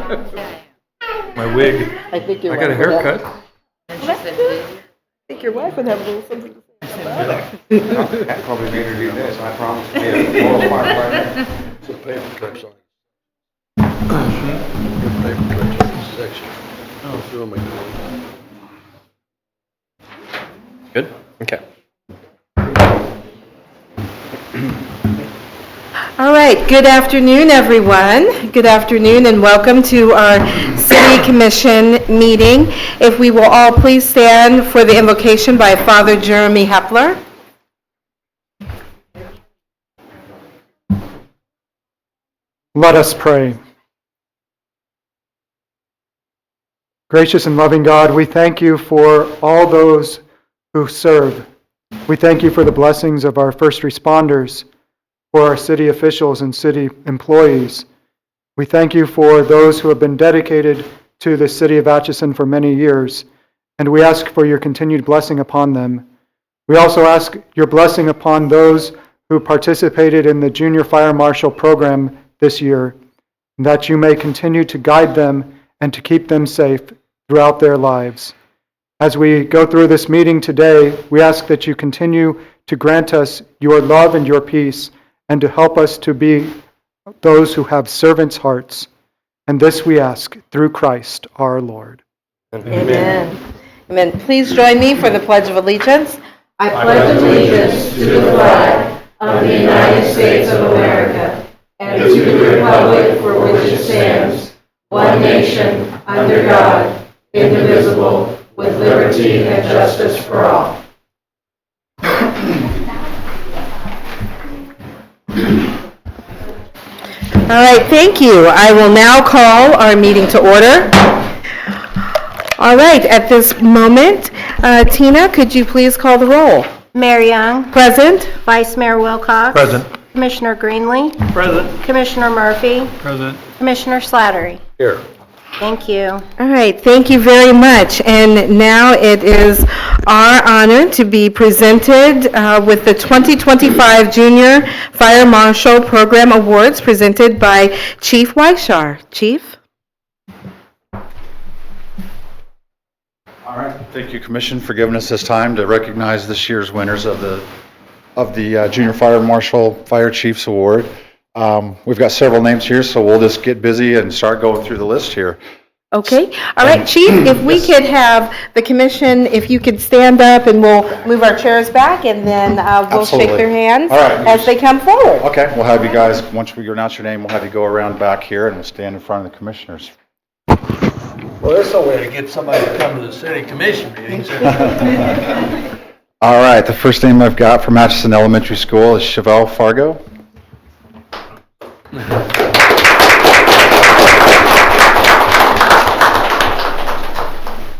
My wig. I think your I got a wife would have- haircut. I think your wife would have a little something to say about it. That probably made her do this, I promise. Yeah, Put paper clips on it. Put paper clips on this section. Oh, show me. Good? Okay. All right, good afternoon, everyone. Good afternoon and welcome to our City Commission meeting. If we will all please stand for the invocation by Father Jeremy Hepler. Let us pray. Gracious and loving God, we thank you for all those who serve. We thank you for the blessings of our first responders, for our city officials and city employees. We thank you for those who have been dedicated to the city of Atchison for many years, and we ask for your continued blessing upon them. We also ask your blessing upon those who participated in the Junior Fire Marshal program this year, that you may continue to guide them and to keep them safe throughout their lives. As we go through this meeting today, we ask that you continue to grant us your love and your peace, and to help us to be those who have servants' hearts. And this we ask through Christ our Lord. Amen. Amen. Please join me for the Pledge of Allegiance. I pledge allegiance to the flag of the United States of America and to the republic for which it stands, one nation, under God, indivisible, with liberty and justice for all. All right, thank you. I will now call our meeting to order. All right, at this moment, Tina, could you please call the roll? Mayor Young, Present? Vice Mayor Wilcox. Present. Commissioner Greenlee, Present. Commissioner Murphy, Present. Commissioner Slattery. Here. Thank you. All right, thank you very much. And now it is our honor to be presented with the 2025 Junior Fire Marshal Program Awards presented by Chief Weishar. Chief? All right, thank you, Commission, for giving us this time to recognize this year's winners of the Junior Fire Marshal Fire Chiefs Award. We've got several names here, so we'll just get busy and start going through the list here. Okay. All right, Chief, if we could have the commission, if you could stand up and we'll move our chairs back and then we'll shake Absolutely. their hands All right. as they come forward. Okay, we'll have you guys, once we announce your name, we'll have you go around back here and we'll stand in front of the commissioners. Well, that's the way to get somebody to come to the city commission meetings. All right, the first name I've got from Atchison Elementary School is Chevelle Fargo.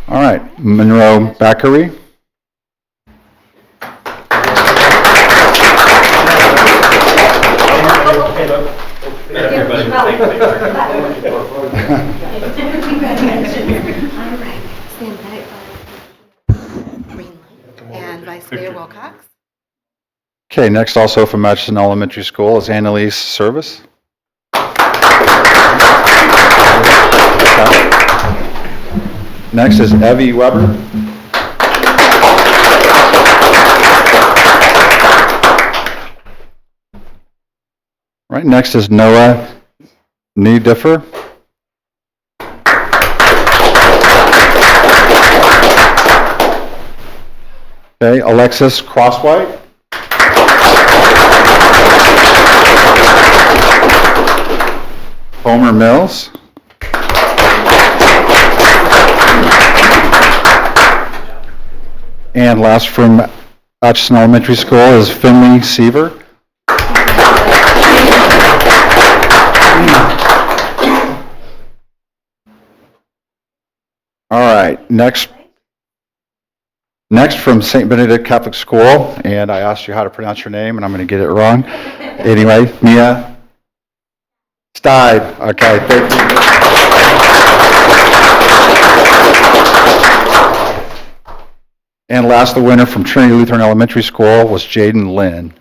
All right, Monroe Backery. Stand back. And Vice Mayor Wilcox. Okay, next also from Atchison Elementary School is Annalise Service. Next is Evie Weber. Right, next is Noah Niediffer. Okay, Alexis Crosswhite. Homer Mills. And last from Atchison Elementary School is Finley Seaver. All right, next from St. Benedict Catholic School, and I asked you how to pronounce your name, and I'm going to get it wrong. Anyway, Mia Steid. Okay, thank you. And last, the winner from Trinity Lutheran Elementary School was Jaden Lynn.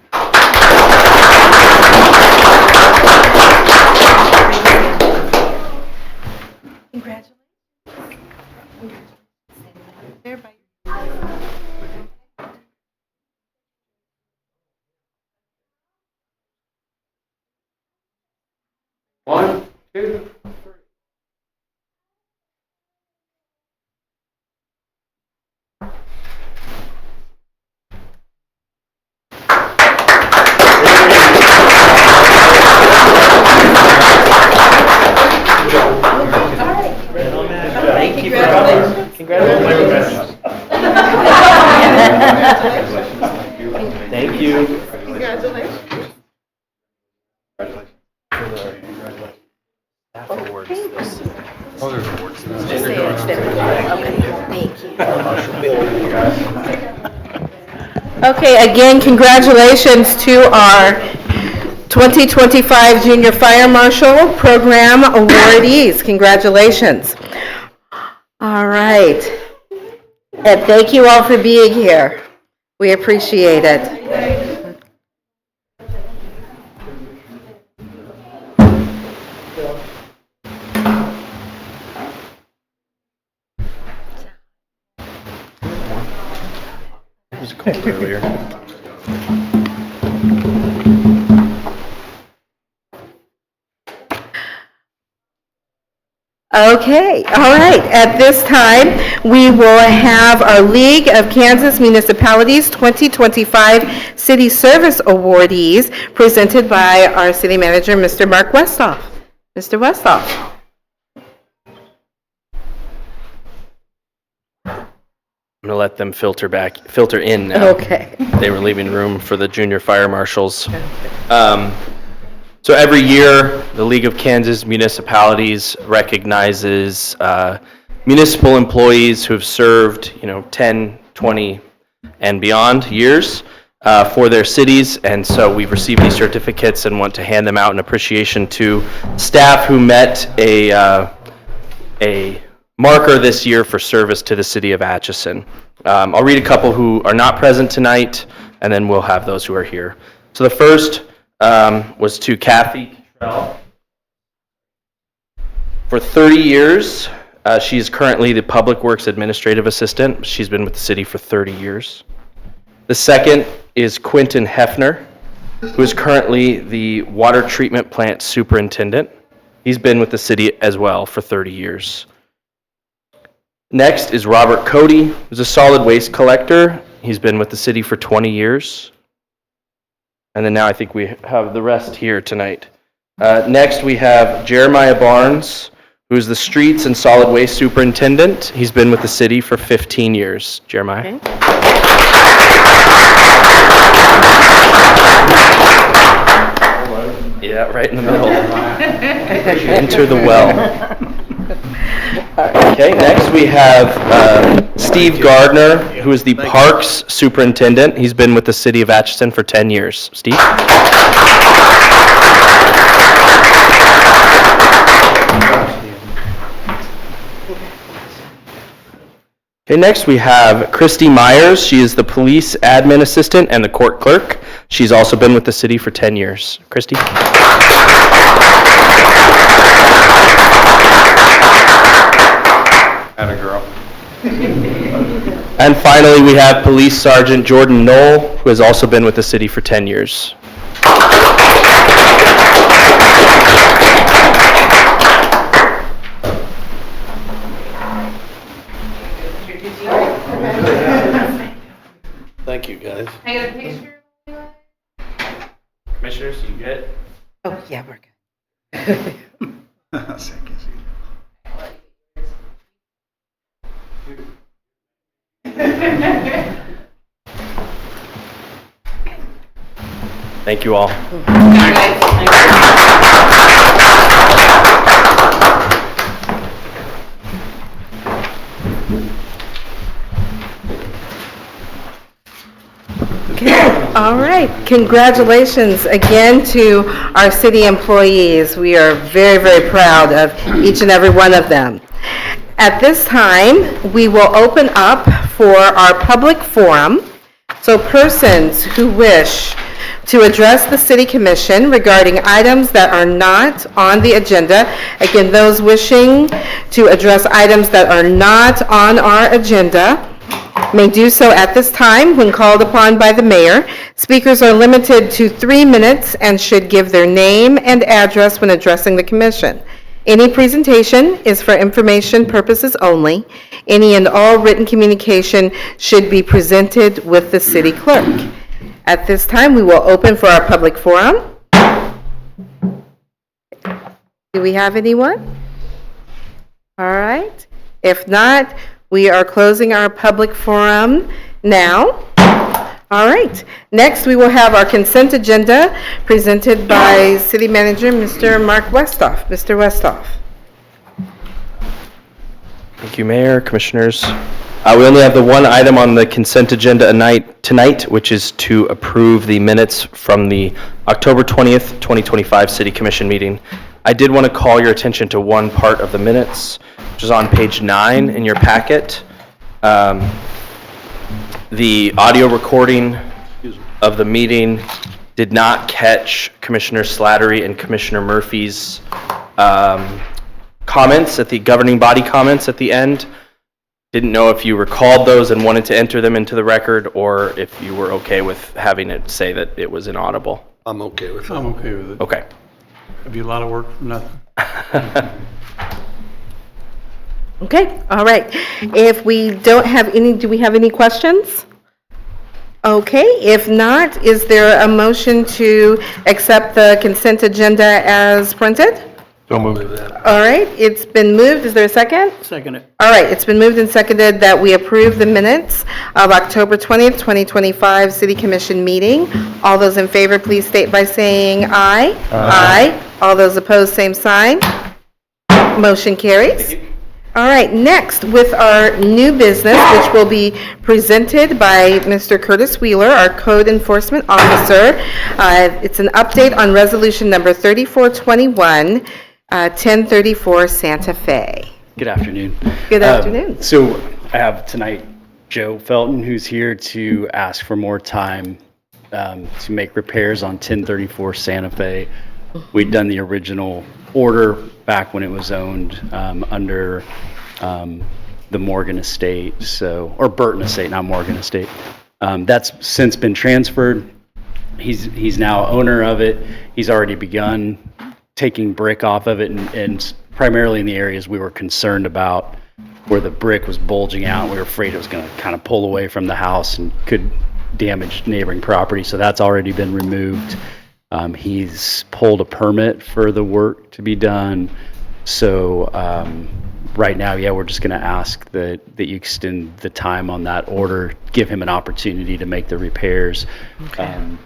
Thank you for coming. Congratulations. Thank you. Okay, again, congratulations to our 2025 Junior Fire Marshal Program awardees. Congratulations. All right. And thank you all for being here. We appreciate it. It was cold earlier. Okay, all right. At this time, we will have our League of Kansas Municipalities 2025 City Service Awardees presented by our City Manager, Mr. Mark Westhoff. Mr. Westhoff. I'm gonna let them filter in now. Okay. They were leaving room for the junior fire marshals. So every year, the League of Kansas Municipalities recognizes municipal employees who have served, 10, 20, and beyond years for their cities. And so we've received these certificates and want to hand them out in appreciation to staff who met a marker this year for service to the city of Atchison. I'll read a couple who are not present tonight, and then we'll have those who are here. So the first was to Kathy Cottrell. For 30 years, she is currently the Public Works Administrative Assistant. She's been with the city for 30 years. The second is Quentin Hefner, who is currently the Water Treatment Plant Superintendent. He's been with the city as well for 30 years. Next is Robert Cody, who's a solid waste collector. He's been with the city for 20 years. And then now I think we have the rest here tonight. Next we have Jeremiah Barnes, who's the Streets and Solid Waste Superintendent. He's been with the city for 15 years. Jeremiah. Okay. Yeah, right in the middle. Enter the well. Okay, next we have Steve Gardner, who is the Parks Superintendent. He's been with the city of Atchison for 10 years. Steve? Okay, next we have Christy Myers. She is the Police Admin Assistant and the Court Clerk. She's also been with the city for 10 years. Christy? Atta girl. And finally, we have Police Sergeant Jordan Knoll, who has also been with the city for 10 years. Thank you, guys. I get a picture? Commissioners, you good? Oh, yeah, we're good. Thank you all. All right. Congratulations again to our city employees. We are very, very proud of each and every one of them. At this time, we will open up for our public forum. So persons who wish to address the City Commission regarding items that are not on the agenda, again, those wishing to address items that are not on our agenda, may do so at this time when called upon by the mayor. Speakers are limited to 3 minutes and should give their name and address when addressing the commission. Any presentation is for information purposes only. Any and all written communication should be presented with the city clerk. At this time, we will open for our public forum. Do we have anyone? All right. If not, we are closing our public forum now. All right. Next, we will have our consent agenda presented by City Manager, Mr. Mark Westhoff. Mr. Westhoff. Thank you, Mayor, Commissioners. We only have the one item on the consent agenda tonight, which is to approve the minutes from the October 20th, 2025 City Commission meeting. I did want to call your attention to one part of the minutes, which is on page 9 in your packet. The audio recording of the meeting did not catch Commissioner Slattery and Commissioner Murphy's comments at the governing body comments at the end. Didn't know if you recalled those and wanted to enter them into the record, or if you were okay with having it say that it was inaudible. I'm okay with that. I'm okay with it. Okay. It'd be a lot of work for nothing. Okay, all right. If we don't have any, do we have any questions? Okay, if not, is there a motion to accept the consent agenda as printed? Don't move it. All right, it's been moved. Is there a second? Second it. All right, it's been moved and seconded that we approve the minutes of October 20th, 2025 City Commission meeting. All those in favor, please state by saying aye. Aye. All those opposed, same sign. Motion carries. All right, next with our new business, which will be presented by Mr. Curtis Wheeler, our Code Enforcement Officer. It's an update on Resolution Number 3421, 1034 Santa Fe. Good afternoon. Good afternoon. So I have tonight Joe Felton, who's here to ask for more time to make repairs on 1034 Santa Fe. We'd done the original order back when it was owned under the Morgan Estate, or Burton Estate, not Morgan Estate. That's since been transferred. He's now owner of it. He's already begun taking brick off of it, and primarily in the areas we were concerned about where the brick was bulging out. We were afraid it was going to kind of pull away from the house and could damage neighboring property. So that's already been removed. He's pulled a permit for the work to be done. So right now, we're just going to ask that you extend the time on that order, give him an opportunity to make the repairs. Okay.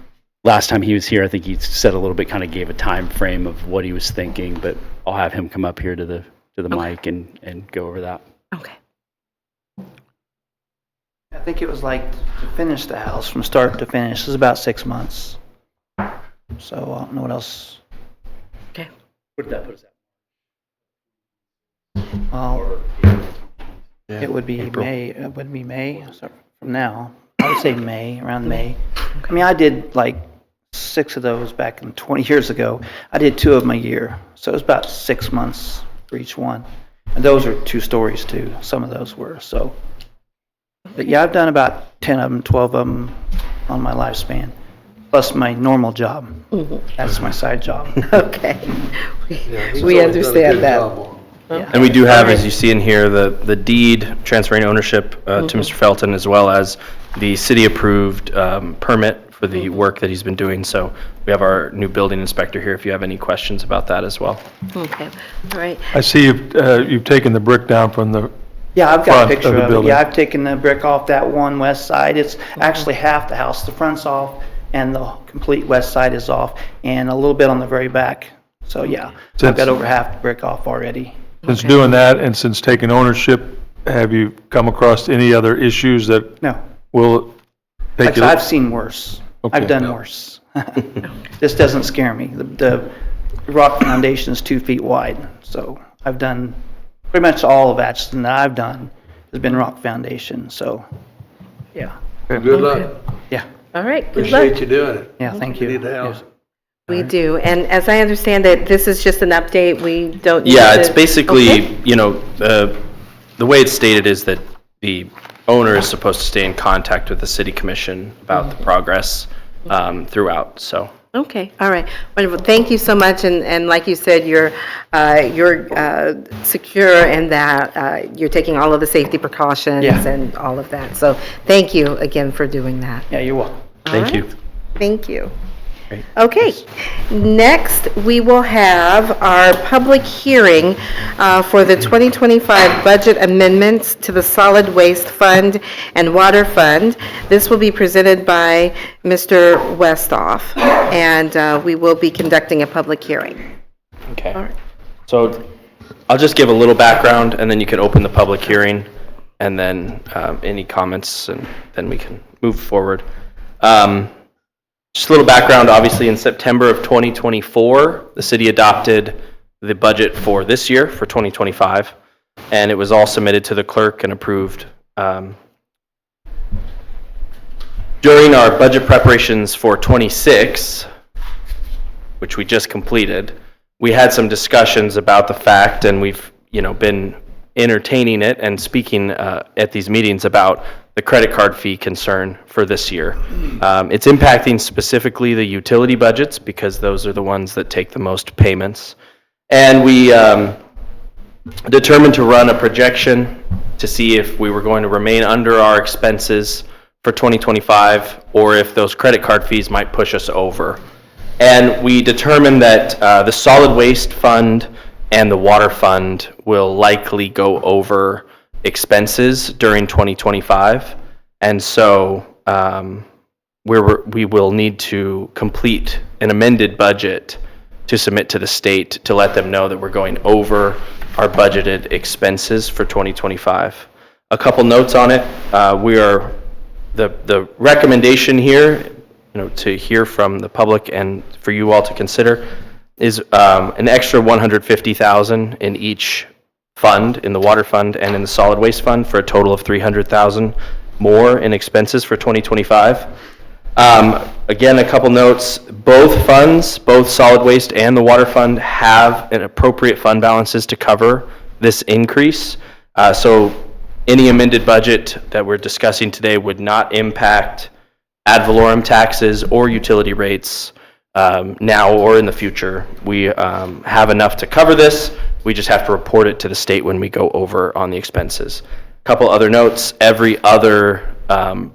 Last time he was here, I think he said a little bit, kind of gave a time frame of what he was thinking, but I'll have him come up here to the mic and go over that. Okay. I think it was like to finish the house from start to finish is about 6 months. So I don't know what else. Okay. What did that put us at? Well, it would be May. It would be May so from now. I would say May, around May. I mean, I did like 6 of those back in 20 years ago. I did 2 of them a year, so it was about 6 months for each one. And those are 2 stories too. Some of those were so. But yeah, I've done about 10 of them, 12 of them on my lifespan, plus my normal job. That's my side job. Okay. Yeah, he's We always done a understand good that. job on it. Yeah. And we do have, as you see in here, the deed transferring ownership to Mr. Felton, as well as the city-approved permit for the work that he's been doing. So we have our new building inspector here if you have any questions about that as well. Okay, all right. I see you've taken the brick down from the, Yeah, I've got front a of picture the of it. building. Yeah, I've taken the brick off that one west side. It's actually half the house. The front's off and the complete west side is off and a little bit on the very back. So yeah, I've Since- got over half the brick off already. since doing that and since taking ownership, have you come across any other issues that No, will take like you? I've seen worse. Okay. I've done worse. This doesn't scare me. The rock foundation is 2 feet wide. So I've done pretty much all of Atchison that I've done has been rock foundation. So yeah, Good luck. yeah, All right, good luck. Appreciate you doing it. yeah, thank You you. need the house. We do, and as I understand it, this is just an update, we don't need Yeah, to- it's basically, Okay. The way it's stated is that the owner is supposed to stay in contact with the city commission about the progress throughout, so Okay, all right, wonderful. Thank you so much, and like you said, you're secure in that you're taking all of the safety precautions Yeah. and all of that. So thank you again for doing that. Yeah, you're welcome. Thank you. Thank you. Great. Okay, next, we will have our public hearing for the 2025 budget amendments to the Solid Waste Fund and Water Fund. This will be presented by Mr. Westhoff, and we will be conducting a public hearing. Okay. All right. So I'll just give a little background, and then you can open the public hearing, and then any comments, and then we can move forward. Just a little background, obviously, in September of 2024, the city adopted the budget for this year, for 2025, and it was all submitted to the clerk and approved. During our budget preparations for 26, which we just completed, we had some discussions about the fact, and we've, been entertaining it and speaking at these meetings about the credit card fee concern for this year. It's impacting specifically the utility budgets because those are the ones that take the most payments. And we determined to run a projection to see if we were going to remain under our expenses for 2025 or if those credit card fees might push us over. And we determined that the solid waste fund and the water fund will likely go over expenses during 2025, and so we will need to complete an amended budget to submit to the state to let them know that we're going over our budgeted expenses for 2025. A couple notes on it. We are the recommendation here, to hear from the public and for you all to consider is an extra $150,000 in each fund, in the water fund and in the solid waste fund, for a total of $300,000 more in expenses for 2025. Again, a couple notes. Both funds, both solid waste and the water fund, have an appropriate fund balances to cover this increase. So any amended budget that we're discussing today would not impact ad valorem taxes or utility rates now or in the future. We have enough to cover this. We just have to report it to the state when we go over on the expenses. Couple other notes. Every other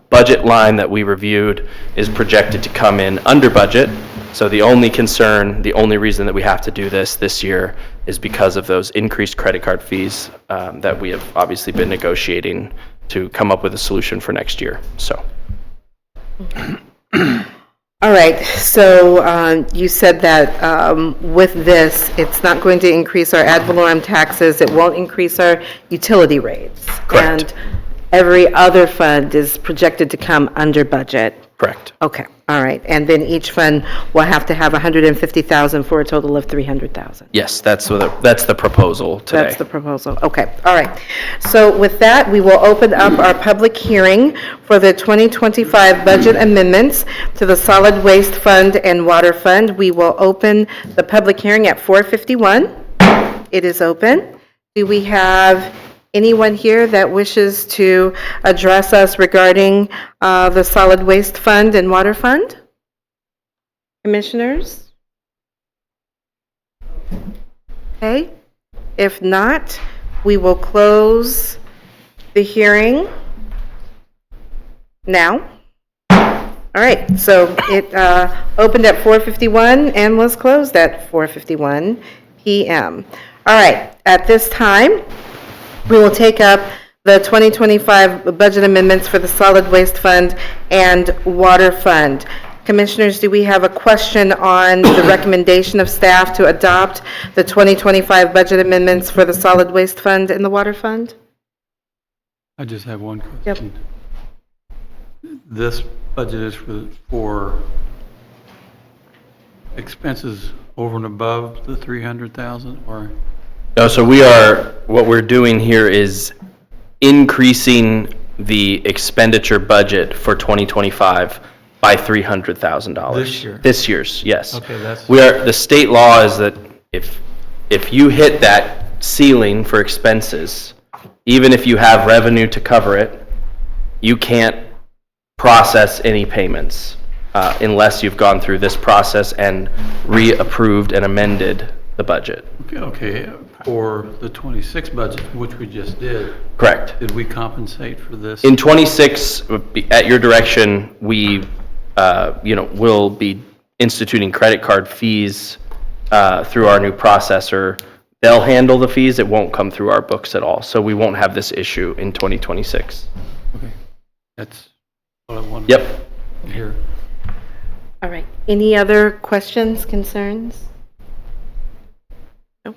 budget line that we reviewed is projected to come in under budget. So the only concern, the only reason that we have to do this year is because of those increased credit card fees that we have obviously been negotiating to come up with a solution for next year. So. All right, so you said that with this, it's not going to increase our ad valorem taxes, it won't increase our utility rates. Correct. And every other fund is projected to come under budget. Correct. Okay, all right, and then each fund will have to have $150,000 for a total of $300,000. Yes, that's the proposal today. That's the proposal. Okay, all right. So with that, we will open up our public hearing for the 2025 budget amendments to the Solid Waste Fund and Water Fund. We will open the public hearing at 4:51. It is open. Do we have anyone here that wishes to address us regarding the Solid Waste Fund and Water Fund? Commissioners? Okay, if not, we will close the hearing now. All right, so it opened at 4:51 and was closed at 4:51 p.m. All right, at this time, we will take up the 2025 budget amendments for the Solid Waste Fund and Water Fund. Commissioners, do we have a question on the recommendation of staff to adopt the 2025 budget amendments for the Solid Waste Fund and the Water Fund? I just have one Yep. question. This budget is for expenses over and above the 300,000, or? No, so what we're doing here is increasing the expenditure budget for 2025 by $300,000. This year? This year's, yes. Okay, that's. The state law is that if you hit that ceiling for expenses, even if you have revenue to cover it, you can't process any payments. unless you've gone through this process and reapproved and amended the budget. Okay, for the 26 budget, which we just did, Correct. did we compensate for this? In 26, at your direction, we, will be instituting credit card fees through our new processor. They'll handle the fees. It won't come through our books at all. So we won't have this issue in 2026. Okay, that's what I wanted Yep. to hear. All right. Any other questions, concerns? No?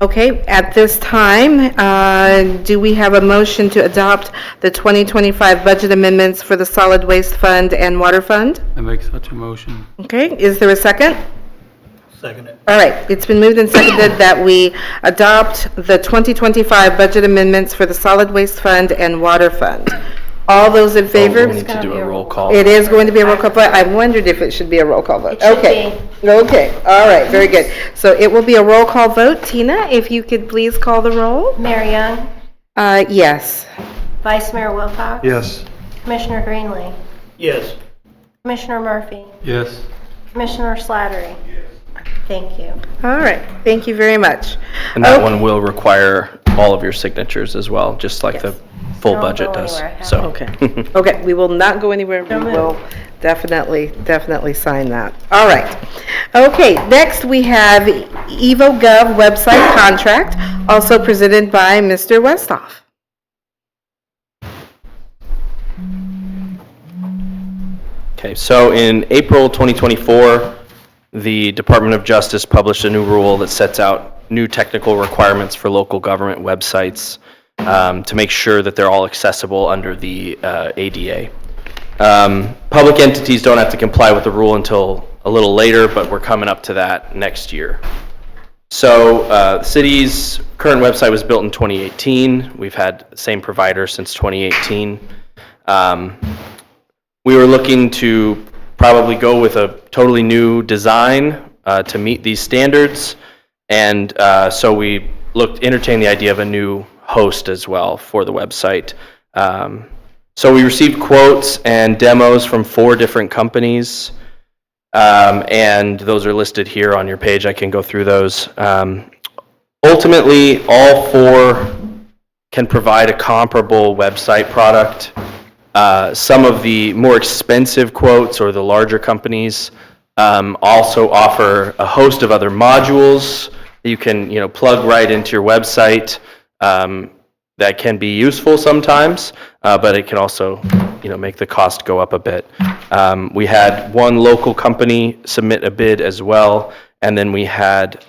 Okay, at this time, do we have a motion to adopt the 2025 budget amendments for the Solid Waste Fund and Water Fund? I make such a motion. Okay, is there a second? Second it. All right, it's been moved and seconded that we adopt the 2025 budget amendments for the Solid Waste Fund and Water Fund. All those in favor? We need to do a roll call. It is going to be a roll call vote. I wondered if it should be a roll call vote. It should Okay. Okay, all right, very good. So it will be a roll call vote. Tina, if you could please call the roll? Mayor Young, Yes. Vice Mayor Wilcox. Yes. Commissioner Greenlee, Yes. Commissioner Murphy, Yes, Commissioner Slattery. Thank you. All right, thank you very much. And that Okay. one will require all of your signatures as well, just like the full Don't budget go does. anywhere. So. Okay, okay, we will not go anywhere. We Don't move. will definitely sign that. All right. Okay, next we have EvoGov website contract, also presented by Mr. Westhoff. Okay, so in April 2024, the Department of Justice published a new rule that sets out new technical requirements for local government websites to make sure that they're all accessible under the ADA. Public entities don't have to comply with the rule until a little later, but we're coming up to that next year. So the city's current website was built in 2018. We've had the same provider since 2018. We were looking to probably go with a totally new design to meet these standards. And so we entertained the idea of a new host as well for the website. So we received quotes and demos from 4 different companies. And those are listed here on your page. I can go through those. Ultimately, all 4 can provide a comparable website product. Some of the more expensive quotes or the larger companies also offer a host of other modules that you can, plug right into your website. That can be useful sometimes, but it can also, make the cost go up a bit. We had one local company submit a bid as well, and then we had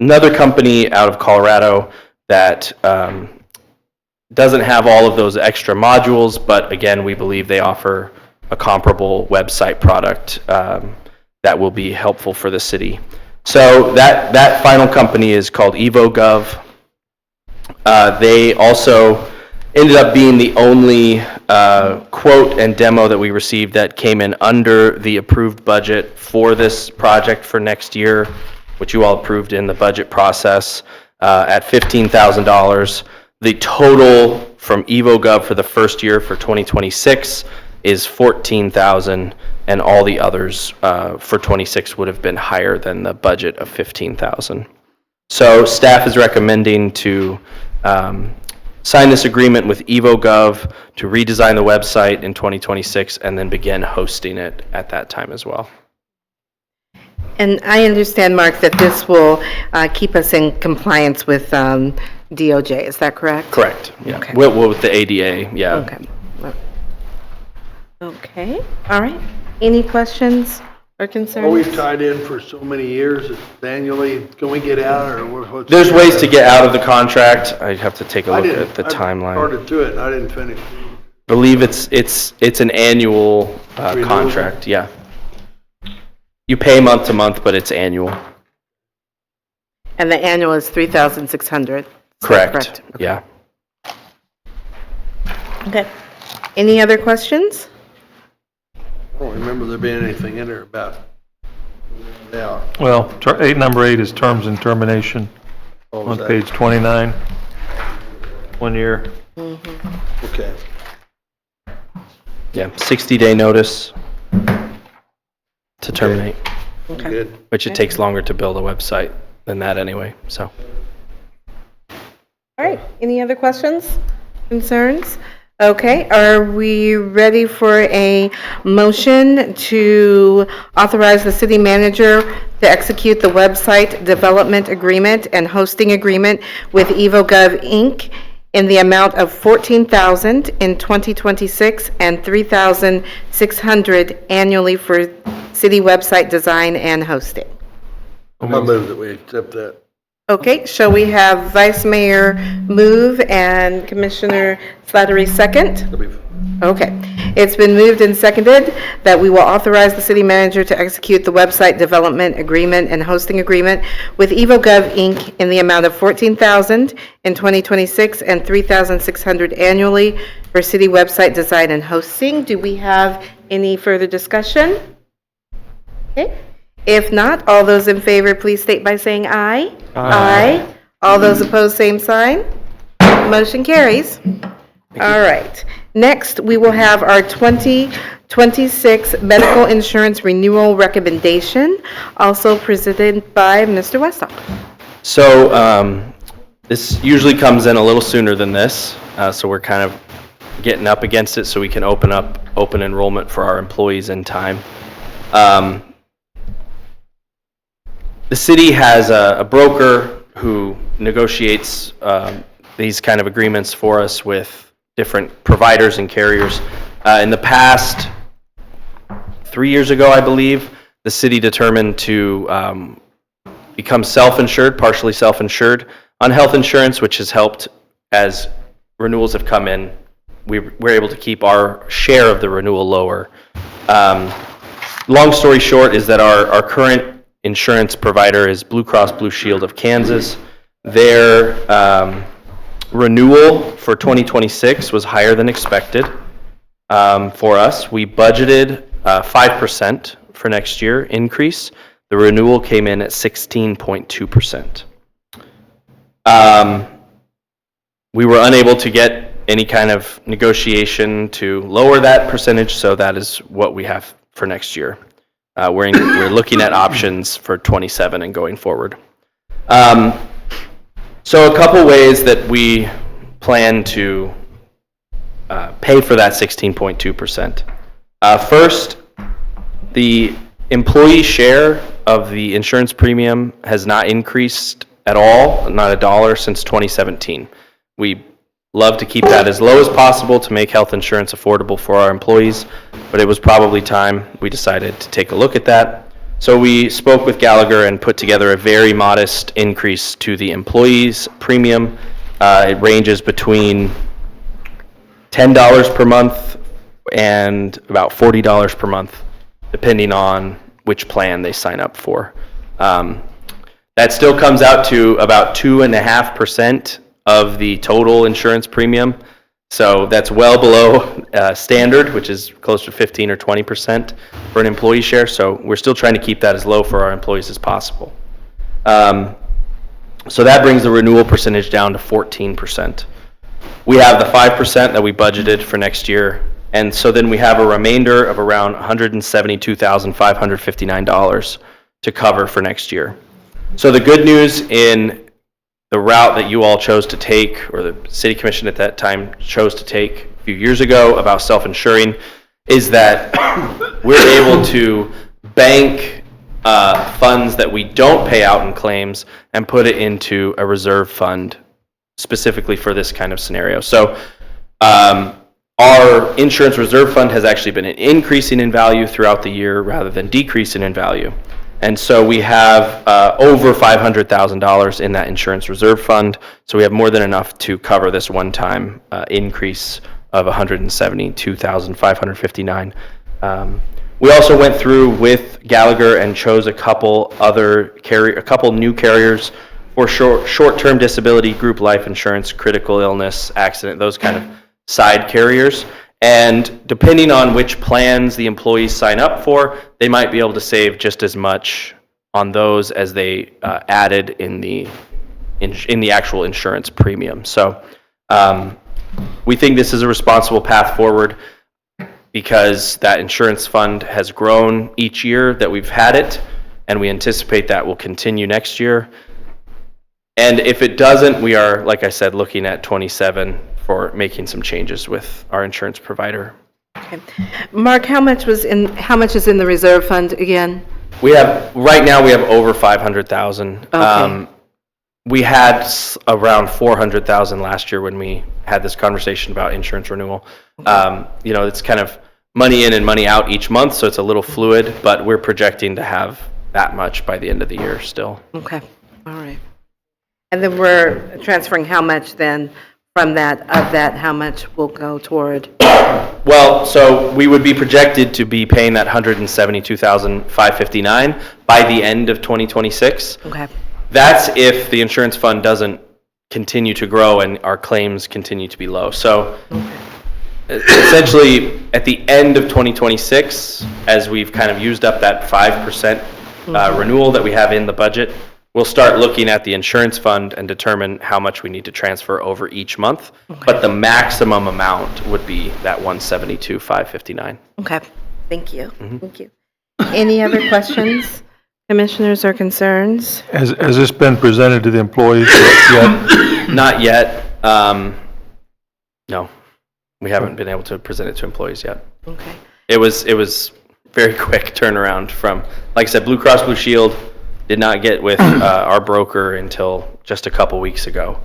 another company out of Colorado that doesn't have all of those extra modules, but again, we believe they offer a comparable website product that will be helpful for the city. So that final company is called EvoGov. They also ended up being the only quote and demo that we received that came in under the approved budget for this project for next year, which you all approved in the budget process at $15,000. The total from EvoGov for the first year for 2026 is $14,000, and all the others for 26 would have been higher than the budget of $15,000. So staff is recommending to sign this agreement with EvoGov to redesign the website in 2026 and then begin hosting it at that time as well. And I understand, Mark, that this will keep us in compliance with DOJ, is that correct? Correct, yeah. Okay. With the ADA, yeah. Okay. Okay, all right. Any questions or concerns? Well, we've tied in for so many years, it's annually, can we get out or what's? There's ways to get out of the contract. I'd have to take a look at the I timeline. started to it and I didn't finish. Believe it's an annual contract, yeah. You pay month to month, but it's annual. And the annual is $3,600? Correct, yeah. Okay. Any other questions? I don't remember there being anything in there about, yeah. Well, number 8 is terms and termination what was on that? page 29. 1 year. Okay. Yeah, 60-day notice. to terminate, Good. which it takes longer to build a website than that anyway, so. All right, any other questions, concerns? Okay, are we ready for a motion to authorize the city manager to execute the website development agreement and hosting agreement with EvoGov, Inc. in the amount of $14,000 in 2026 and $3,600 annually for city website design and hosting? I move that we accept that. Okay, shall we have Vice Mayor move and Commissioner Slattery second? Okay. It's been moved and seconded that we will authorize the city manager to execute the website development agreement and hosting agreement with EvoGov, Inc. in the amount of $14,000 in 2026 and $3,600 annually for city website design and hosting. Do we have any further discussion? Okay. If not, all those in favor, please state by saying aye. Aye. All those opposed, same sign. Motion carries. All right. Next, we will have our 2026 medical insurance renewal recommendation, also presented by Mr. Westall. So this usually comes in a little sooner than this, so we're kind of getting up against it so we can open enrollment for our employees in time. The city has a broker who negotiates these kind of agreements for us with different providers and carriers. In the past 3 years ago, I believe, the city determined to become self-insured, partially self-insured on health insurance, which has helped as renewals have come in. We're able to keep our share of the renewal lower. Long story short is that our current insurance provider is Blue Cross Blue Shield of Kansas. Their renewal for 2026 was higher than expected for us. We budgeted 5% for next year increase. The renewal came in at 16.2%. We were unable to get any kind of negotiation to lower that percentage, so that is what we have for next year. We're looking at options for 27 and going forward. So a couple ways that we plan to pay for that 16.2%. First, the employee share of the insurance premium has not increased at all, not a dollar, since 2017. We love to keep that as low as possible to make health insurance affordable for our employees, but it was probably time we decided to take a look at that. So we spoke with Gallagher and put together a very modest increase to the employees' premium. It ranges between $10 per month and about $40 per month, depending on which plan they sign up for. That still comes out to about 2.5% of the total insurance premium. So that's well below standard, which is close to 15 or 20% for an employee share. So we're still trying to keep that as low for our employees as possible. So that brings the renewal percentage down to 14%. We have the 5% that we budgeted for next year. And so then we have a remainder of around $172,559 to cover for next year. So the good news in the route that you all chose to take, or the city commission at that time chose to take a few years ago about self-insuring, is that we're able to bank funds that we don't pay out in claims and put it into a reserve fund specifically for this kind of scenario. So our insurance reserve fund has actually been increasing in value throughout the year rather than decreasing in value. And so we have over $500,000 in that insurance reserve fund. So we have more than enough to cover this one-time increase of $172,559. We also went through with Gallagher and chose a couple new carriers for short-term disability, group life insurance, critical illness, accident, those kind of side carriers. And depending on which plans the employees sign up for, they might be able to save just as much on those as they added in the actual insurance premium. So we think this is a responsible path forward. because that insurance fund has grown each year that we've had it, and we anticipate that will continue next year. And if it doesn't, we are, like I said, looking at 27 for making some changes with our insurance provider. Okay. Mark, how much is in the reserve fund again? Right now, we have over 500,000. Okay. We had around 400,000 last year when we had this conversation about insurance renewal. It's kind of money in and money out each month, so it's a little fluid, but we're projecting to have that much by the end of the year still. Okay, all right. And then we're transferring how much then from that, how much will go toward? Well, so we would be projected to be paying that $172,559 by the end of 2026. Okay. That's if the insurance fund doesn't continue to grow and our claims continue to be low. So essentially, at the end of 2026, as we've kind of used up that 5% renewal that we have in the budget, we'll start looking at the insurance fund and determine how much we need to transfer over each month. Okay. But the maximum amount would be that $172,559. Okay, thank you. Thank you. Any other questions, commissioners, or concerns? Has this been presented to the employees yet? Not yet. No, we haven't been able to present it to employees yet. Okay. It was very quick turnaround from, like I said, Blue Cross Blue Shield did not get with our broker until just a couple weeks ago,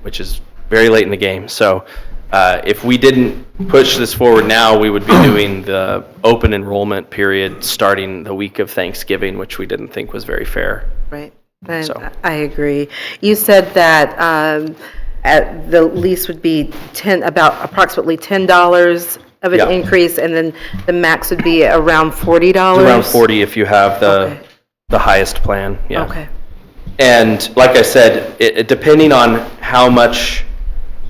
which is very late in the game. So if we didn't push this forward now, we would be doing the open enrollment period starting the week of Thanksgiving, which we didn't think was very fair. Right, and So. I agree. You said that at the lease would be approximately $10 of an Yeah. increase, and then the max would be around $40? It's around 40 if you have Okay. the highest plan, yeah. Okay. And like I said, it depending on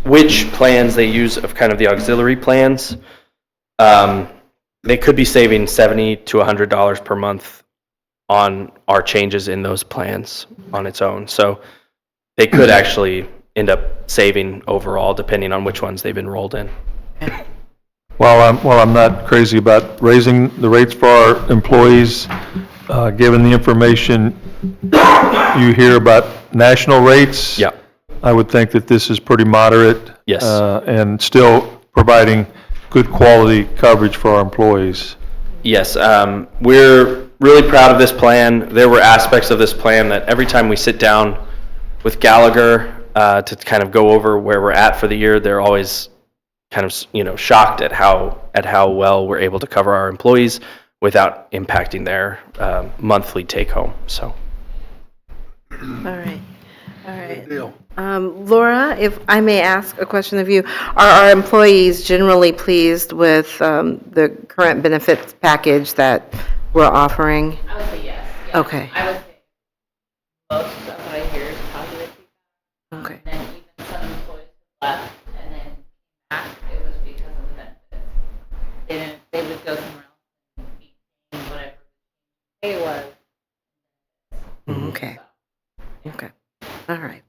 which plans they use of kind of the auxiliary plans, they could be saving $70 to $100 per month on our changes in those plans on its own. So they could actually end up saving overall, depending on which ones they've enrolled in. While I'm not crazy about raising the rates for our employees, given the information you hear about national rates, Yeah. I would think that this is pretty moderate. Yes. And still providing good quality coverage for our employees. Yes, we're really proud of this plan. There were aspects of this plan that every time we sit down with Gallagher to kind of go over where we're at for the year, they're always kind of shocked at how well we're able to cover our employees without impacting their monthly take home. So. All right. Laura, if I may ask a question of you, are our employees generally pleased with the current benefits package that we're offering? I would say yes. Yeah. Okay. I would say most of what I hear is positive feedback. Okay. And then even some employees left and then back, it was because of the benefits. They would go somewhere else and be paying whatever pay was. Okay. All right.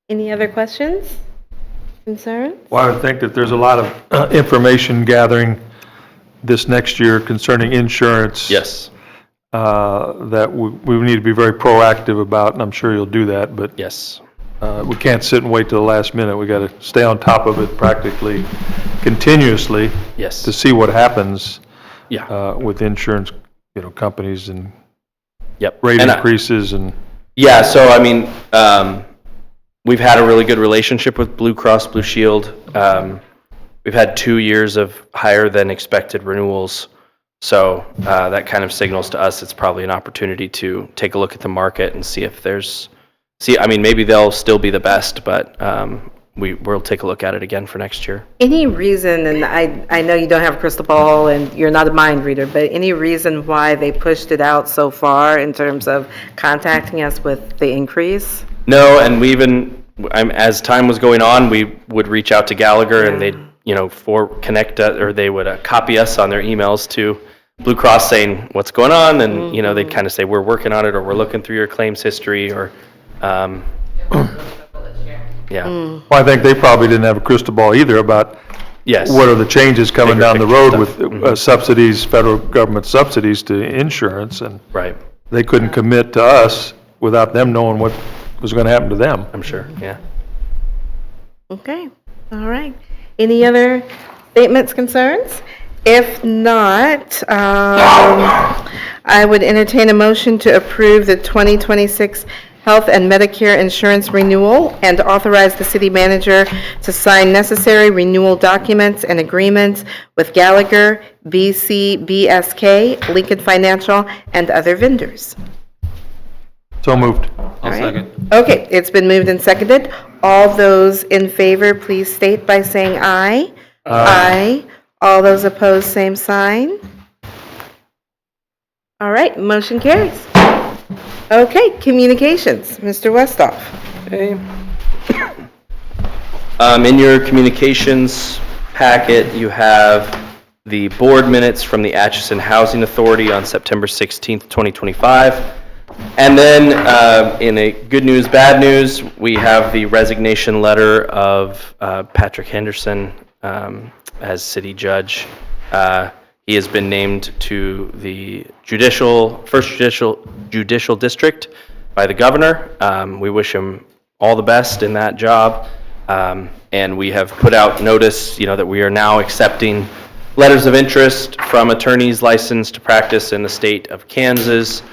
Any other questions, concerns? Well, I would think that there's a lot of information gathering this next year concerning insurance. Yes. That we need to be very proactive about, and I'm sure you'll do that, but Yes. we can't sit and wait till the last minute. We got to stay on top of it practically continuously Yes. to see what happens Yeah. with insurance, companies and Yep. rate And increases and. Yeah, so I mean, we've had a really good relationship with Blue Cross Blue Shield. We've had 2 years of higher than expected renewals. So that kind of signals to us it's probably an opportunity to take a look at the market and see if maybe they'll still be the best, but we'll take a look at it again for next year. Any reason, and I know you don't have a crystal ball and you're not a mind reader, but any reason why they pushed it out so far in terms of contacting us with the increase? No, and as time was going on, we would reach out to Gallagher and they'd, connect or they would copy us on their emails to Blue Cross saying what's going on, and they'd kind of say we're working on it or we're looking through your claims history or. Yeah. Well, I think they probably didn't have a crystal ball either about Yes. what are the changes coming Bigger down the picture road stuff. with subsidies, federal government subsidies to insurance, and Right, they couldn't commit to us without them knowing what was going to happen to them. I'm sure, yeah. Okay, all right. Any other statements, concerns? If not, I would entertain a motion to approve the 2026 Health and Medicare Insurance Renewal and authorize the city manager to sign necessary renewal documents and agreements with Gallagher, BCBSK, Lincoln Financial, and other vendors. So moved. I'll All right. second. Okay, it's been moved and seconded. All those in favor, please state by saying aye. Aye. All those opposed, same sign. All right, motion carries. Okay, communications, Mr. Westhoff. Okay. In your communications packet, you have the board minutes from the Atchison Housing Authority on September 16th, 2025. And then, in a good news, bad news, we have the resignation letter of Patrick Henderson as city judge. He has been named to the first judicial district by the governor. We wish him all the best in that job. And we have put out notice, that we are now accepting letters of interest from attorneys licensed to practice in the state of Kansas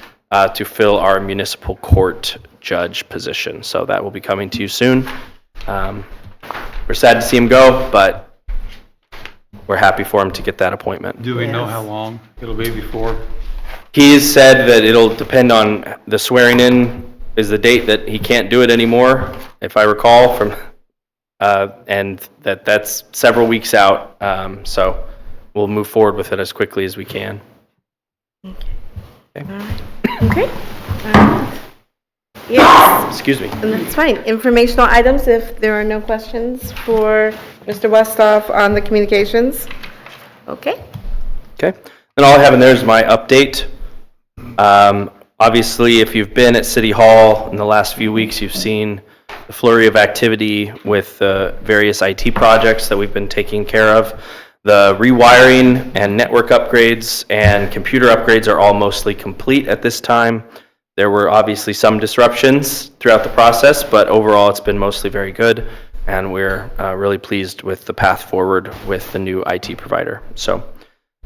to fill our municipal court judge position. So that will be coming to you soon. We're sad to see him go, but we're happy for him to get that appointment. Do we know how long it'll be before? He's said that it'll depend on the swearing in is the date that he can't do it anymore, if I recall, and that's several weeks out. So we'll move forward with it as quickly as we can. Okay. Yes, Excuse me. and that's fine. Informational items, if there are no questions for Mr. Westhoff on the communications. Okay. Okay. And all I have in there is my update. Obviously, if you've been at City Hall in the last few weeks, you've seen the flurry of activity with the various IT projects that we've been taking care of. The rewiring and network upgrades and computer upgrades are all mostly complete at this time. There were obviously some disruptions throughout the process, but overall it's been mostly very good, and we're really pleased with the path forward with the new IT provider. So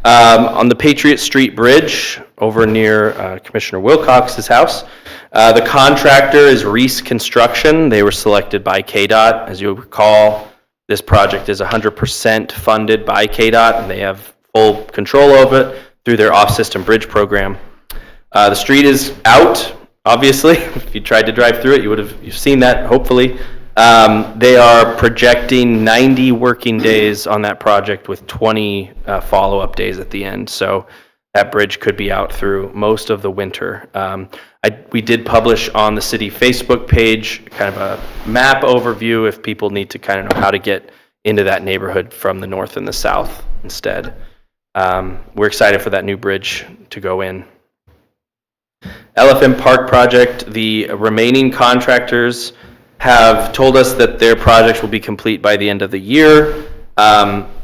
on the Patriot Street Bridge over near Commissioner Wilcox's house, the contractor is Reese Construction. They were selected by KDOT. As you recall, this project is 100% funded by KDOT, and they have full control of it through their off-system bridge program. The street is out, obviously. If you tried to drive through it, you've seen that, hopefully. They are projecting 90 working days on that project with 20 follow-up days at the end. So that bridge could be out through most of the winter. We did publish on the city Facebook page kind of a map overview if people need to kind of know how to get into that neighborhood from the north and the south instead. We're excited for that new bridge to go in. LFM Park project, the remaining contractors have told us that their projects will be complete by the end of the year.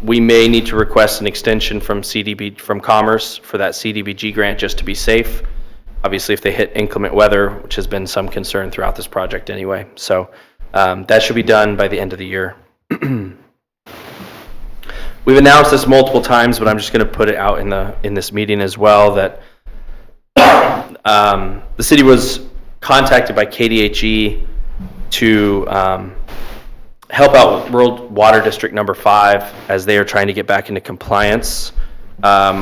We may need to request an extension from Commerce for that CDBG grant just to be safe. Obviously, if they hit inclement weather, which has been some concern throughout this project anyway. So that should be done by the end of the year. We've announced this multiple times, but I'm just going to put it out in this meeting as well that the city was contacted by KDHE to help out Rural Water District number 5 as they are trying to get back into compliance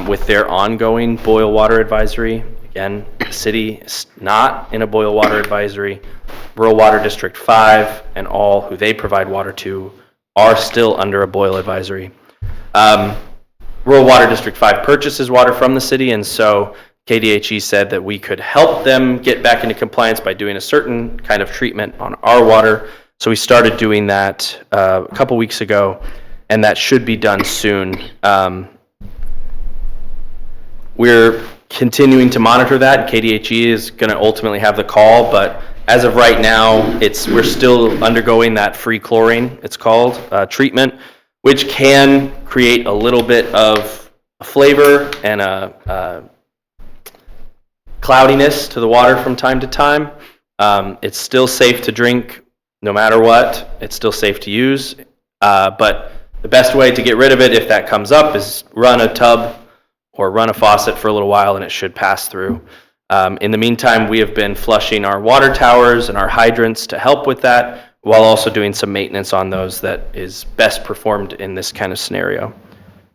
with their ongoing boil water advisory. Again, the city is not in a boil water advisory. Rural Water District 5 and all who they provide water to are still under a boil advisory. Rural Water District 5 purchases water from the city, and so KDHE said that we could help them get back into compliance by doing a certain kind of treatment on our water. So we started doing that a couple weeks ago, and that should be done soon. We're continuing to monitor that. KDHE is going to ultimately have the call, but as of right now, we're still undergoing that free chlorine, it's called, treatment, which can create a little bit of flavor and a cloudiness to the water from time to time. It's still safe to drink no matter what. It's still safe to use. But the best way to get rid of it if that comes up is run a tub or run a faucet for a little while and it should pass through. In the meantime, we have been flushing our water towers and our hydrants to help with that, while also doing some maintenance on those that is best performed in this kind of scenario.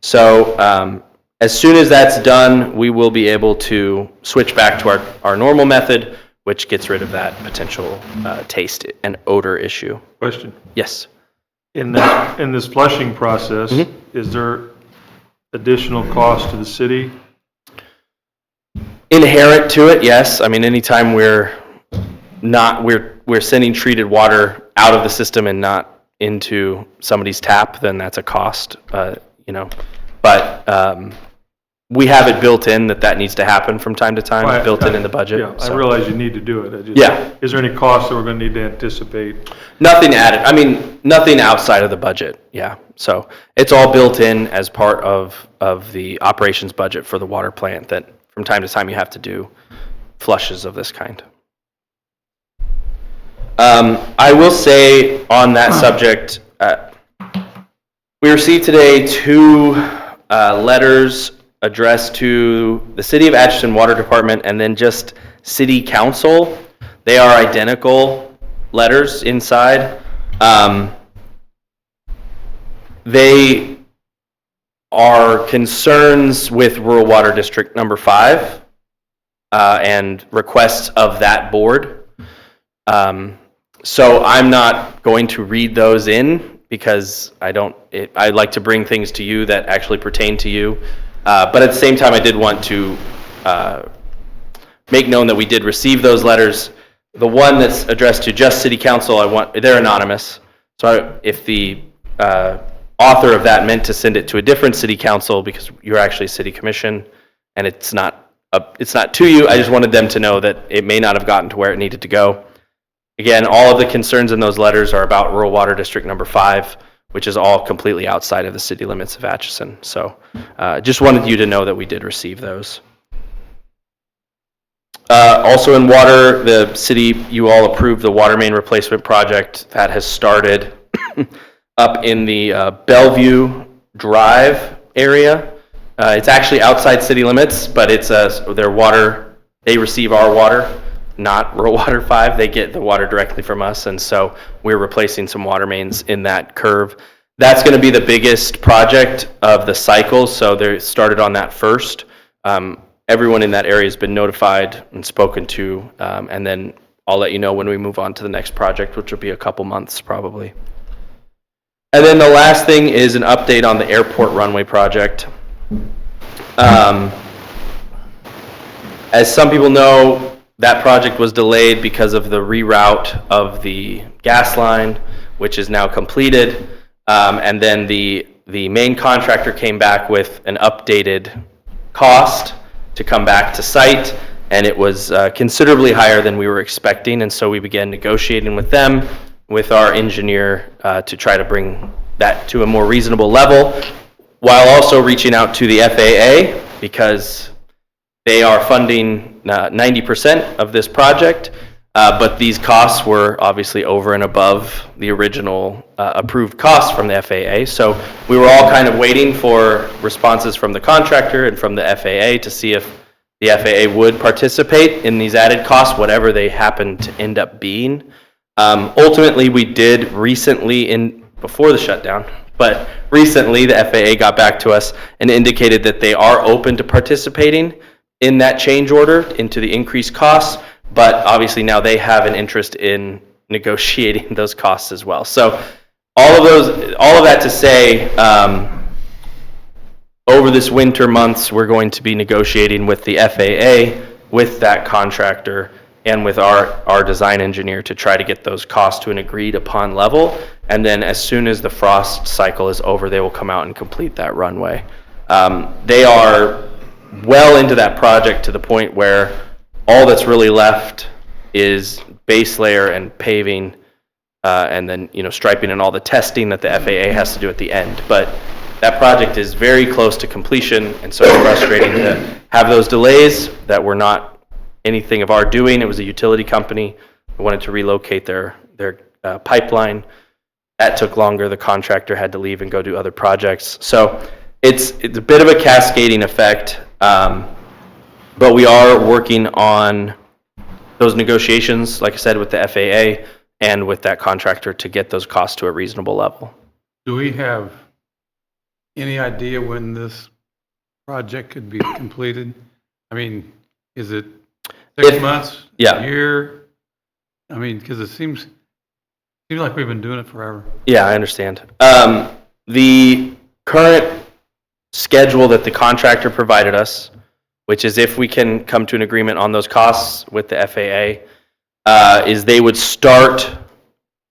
So as soon as that's done, we will be able to switch back to our normal method, which gets rid of that potential taste and odor issue. Question. Yes. In this flushing process, is there additional cost to the city? Inherent to it, yes. I mean, anytime we're sending treated water out of the system and not into somebody's tap, then that's a cost, But we have it built in that needs to happen from time to time, built in the budget. Yeah, so. I realize you need to do it. Yeah. Is there any cost that we're going to need to anticipate? Nothing added. I mean, nothing outside of the budget. Yeah. So it's all built in as part of the operations budget for the water plant that from time to time you have to do flushes of this kind. I will say on that subject, we received today 2 letters addressed to the City of Atchison Water Department and then just City Council. They are identical letters inside. They are concerns with Rural Water District number 5 and requests of that board. So I'm not going to read those in because I like to bring things to you that actually pertain to you. But at the same time, I did want to make known that we did receive those letters. The one that's addressed to just City Council, they're anonymous. So if the author of that meant to send it to a different City Council because you're actually City Commission and it's not to you, I just wanted them to know that it may not have gotten to where it needed to go. Again, all of the concerns in those letters are about Rural Water District number 5, which is all completely outside of the city limits of Atchison. So just wanted you to know that we did receive those. Also in water, the city, you all approved the water main replacement project that has started up in the Bellevue Drive area. It's actually outside city limits, but it's their water, they receive our water, not Rural Water 5. They get the water directly from us, and so we're replacing some water mains in that curve. That's going to be the biggest project of the cycle, so they started on that first. Everyone in that area has been notified and spoken to, and then I'll let you know when we move on to the next project, which will be a couple months probably. And then the last thing is an update on the airport runway project. As some people know, that project was delayed because of the reroute of the gas line, which is now completed. And then the main contractor came back with an updated cost to come back to site, and it was considerably higher than we were expecting. And so we began negotiating with them, with our engineer, to try to bring that to a more reasonable level, while also reaching out to the FAA because they are funding 90% of this project, but these costs were obviously over and above the original approved costs from the FAA. So we were all kind of waiting for responses from the contractor and from the FAA to see if the FAA would participate in these added costs, whatever they happen to end up being. Ultimately, we did recently, before the shutdown, but recently the FAA got back to us and indicated that they are open to participating in that change order into the increased costs, but obviously now they have an interest in negotiating those costs as well. So all of that to say, over this winter months, we're going to be negotiating with the FAA, with that contractor, and with our design engineer to try to get those costs to an agreed upon level. And then as soon as the frost cycle is over, they will come out and complete that runway. They are well into that project to the point where all that's really left is base layer and paving and then, striping and all the testing that the FAA has to do at the end. But that project is very close to completion, and so it's frustrating to have those delays that were not anything of our doing. It was a utility company who wanted to relocate their pipeline. That took longer. The contractor had to leave and go do other projects. So it's a bit of a cascading effect, but we are working on those negotiations, like I said, with the FAA and with that contractor to get those costs to a reasonable level. Do we have any idea when this project could be completed? I mean, is it 6 months? Yeah. A year? I mean, because it seems like we've been doing it forever. Yeah, I understand. The current schedule that the contractor provided us, which is if we can come to an agreement on those costs with the FAA, is they would start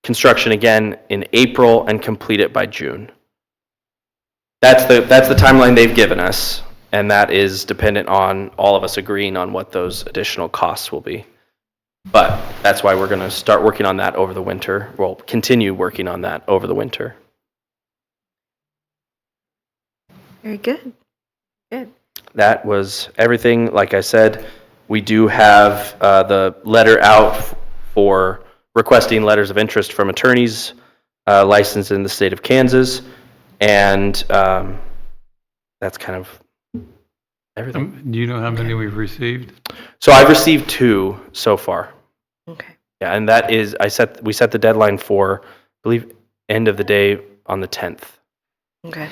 construction again in April and complete it by June. That's the timeline they've given us, and that is dependent on all of us agreeing on what those additional costs will be. But that's why we're going to start working on that over the winter. We'll continue working on that over the winter. Very good. Good. That was everything. Like I said, we do have the letter out for requesting letters of interest from attorneys licensed in the state of Kansas, and that's kind of everything. Do you know how many we've received? So I've received 2 so far. Okay. Yeah, and that is we set the deadline for, I believe, end of the day on the 10th. Okay.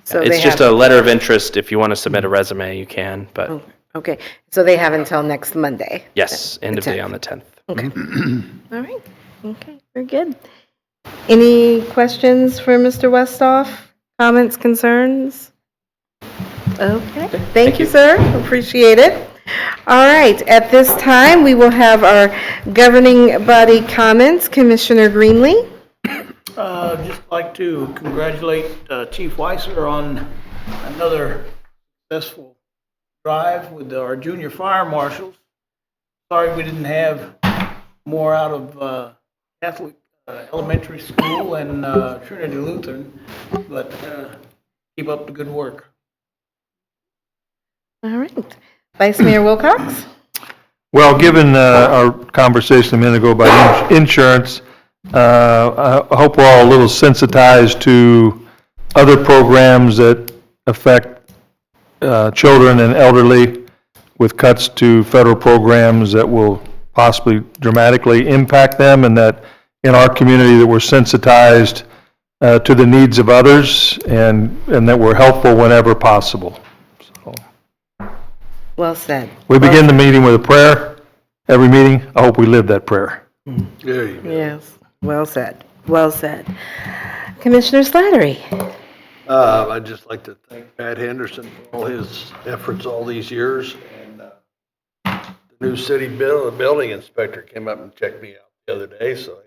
So It's they just have, a letter of interest. If you want to submit a resume, you can. But oh, okay. So they have until next Monday. yes, end of day 10th. on the 10th. Okay. All right. Okay. Very good. Any questions for Mr. Westhoff? Comments, concerns? Okay. Thank you, sir. Appreciate it. All right. At this time, we will have our governing body comments. Commissioner Greenlee. Just like to congratulate Chief Weiser on another successful drive with our junior fire marshals. Sorry we didn't have more out of Catholic Elementary School and Trinity Lutheran, but keep up the good work. All right. Vice Mayor Wilcox. Well, given our conversation a minute ago about insurance, I hope we're all a little sensitized to other programs that affect children and elderly, with cuts to federal programs that will possibly dramatically impact them, and that in our community that we're sensitized to the needs of others, and that we're helpful whenever possible. So, Well said. we begin the meeting with a prayer. Every meeting, I hope we live that prayer. Yes. Well said. Well said. Commissioner Slattery. I'd just like to thank Pat Henderson for all his efforts all these years. And the new city building inspector came up and checked me out the other day, so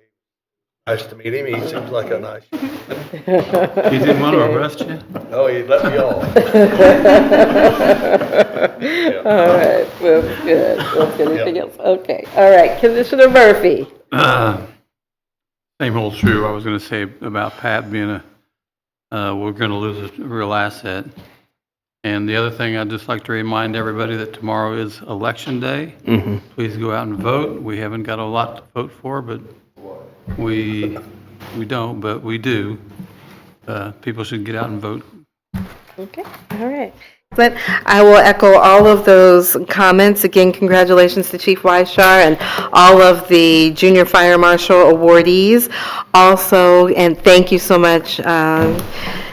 nice to meet him. He seems like a nice. He didn't want to arrest you? No, he let me off. All right. Well, good. Well, anything else? Okay. All right. Commissioner Murphy. Same old true. I was going to say about Pat being we're going to lose a real asset. And the other thing, I'd just like to remind everybody that tomorrow is Election Day. Mm-hmm. Please go out and vote. We haven't got a lot to vote for, but we don't, but we do. People should get out and vote. Okay. All right. But I will echo all of those comments. Again, congratulations to Chief Weishar and all of the Junior Fire Marshal awardees. Also, and thank you so much,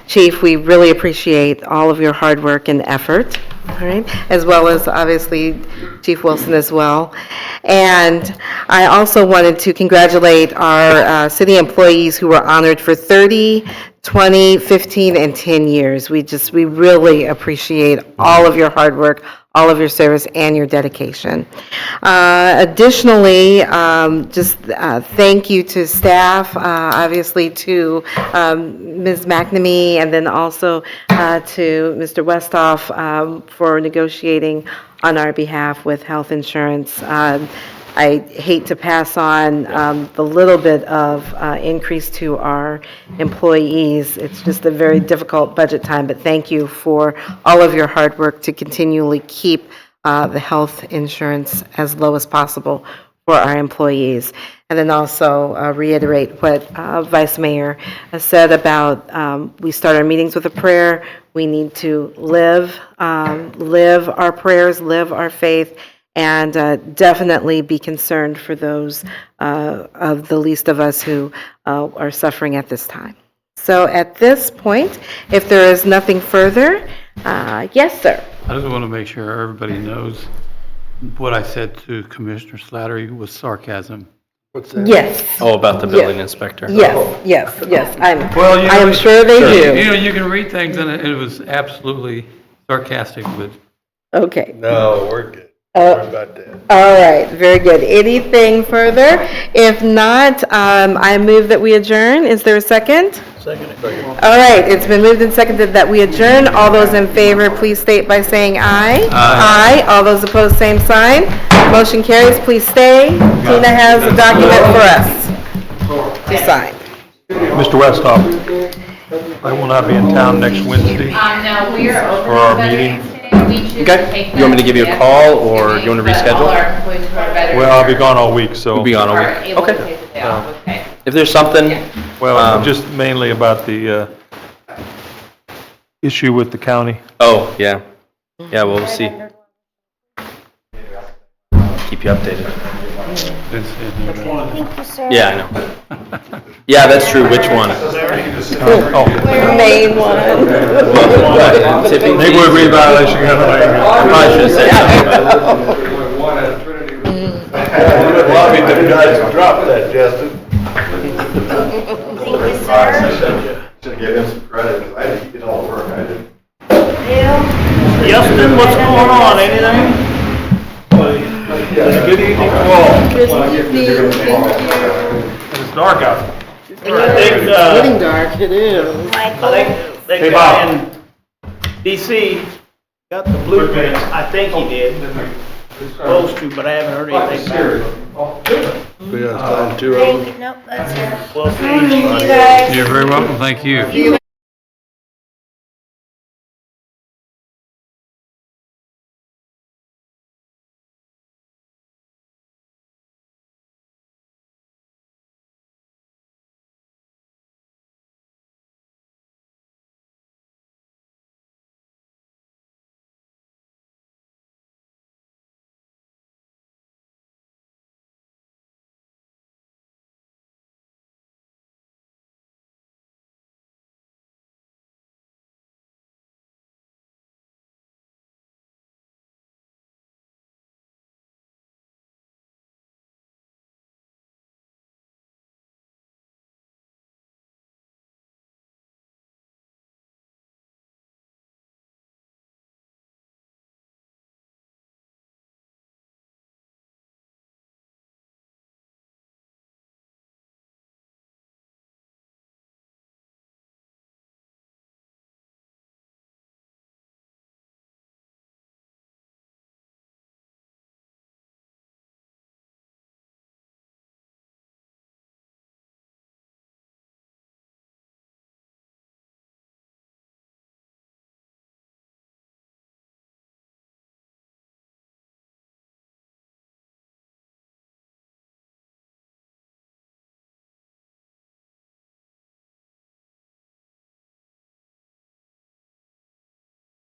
Chief. We really appreciate all of your hard work and effort. All right, as well as obviously Chief Wilson as well. And I also wanted to congratulate our city employees who were honored for 30, 20, 15, and 10 years. We really appreciate all of your hard work, all of your service, and your dedication. Additionally, thank you to staff, obviously to Ms. McNamee, and then also to Mr. Westhoff for negotiating on our behalf with health insurance. I hate to pass on the little bit of increase to our employees. It's just a very difficult budget time, but thank you for all of your hard work to continually keep the health insurance as low as possible for our employees. And then also reiterate what Vice Mayor said about we start our meetings with a prayer. We need to live our prayers, live our faith, and definitely be concerned for those of the least of us who are suffering at this time. So at this point, if there is nothing further, yes, sir. I just want to make sure everybody knows what I said to Commissioner Slattery was sarcasm. Yes. Oh, about the building inspector? Yes, yes, yes. Well, you I am know, sure they do. You know, you can read things and it was absolutely sarcastic with. Okay. No, we're good. About that. All right, very good. Anything further? If not, I move that we adjourn. Is there a second? Second. All right, it's been moved and seconded that we adjourn. All those in favor, please state by saying aye. Aye. All those opposed, same sign. Motion carries. Please stay. Tina has a document for us to sign. Mr. Westhoff, I will not be in town next Wednesday No, we are over. for our meeting. Okay. You want me to give you a call, or you want to reschedule? Well, I'll be gone all week, so. We'll be gone all week. Okay. If there's something, Well, just mainly about the issue with the county. oh, yeah. Yeah, well, we'll see. Keep you updated. Thank you, sir. Yeah, I know. Yeah, that's true. Which one? Main one. Tipping Neighborhood fees? reviolation. I probably should have said something about Lobby the guys to drop that, Justin. Thank you, sir. Should give him some credit, because I did all the work I did. Justin, what's going on? Anything? Good evening to all. It's dark out. I think, Getting dark, it is. Michael. That guy in DC got the blueprints. I think he did. Supposed to, but I haven't heard anything back. Thank you. Nope, that's it. Well, Thank you, guys. You're very welcome. Thank you.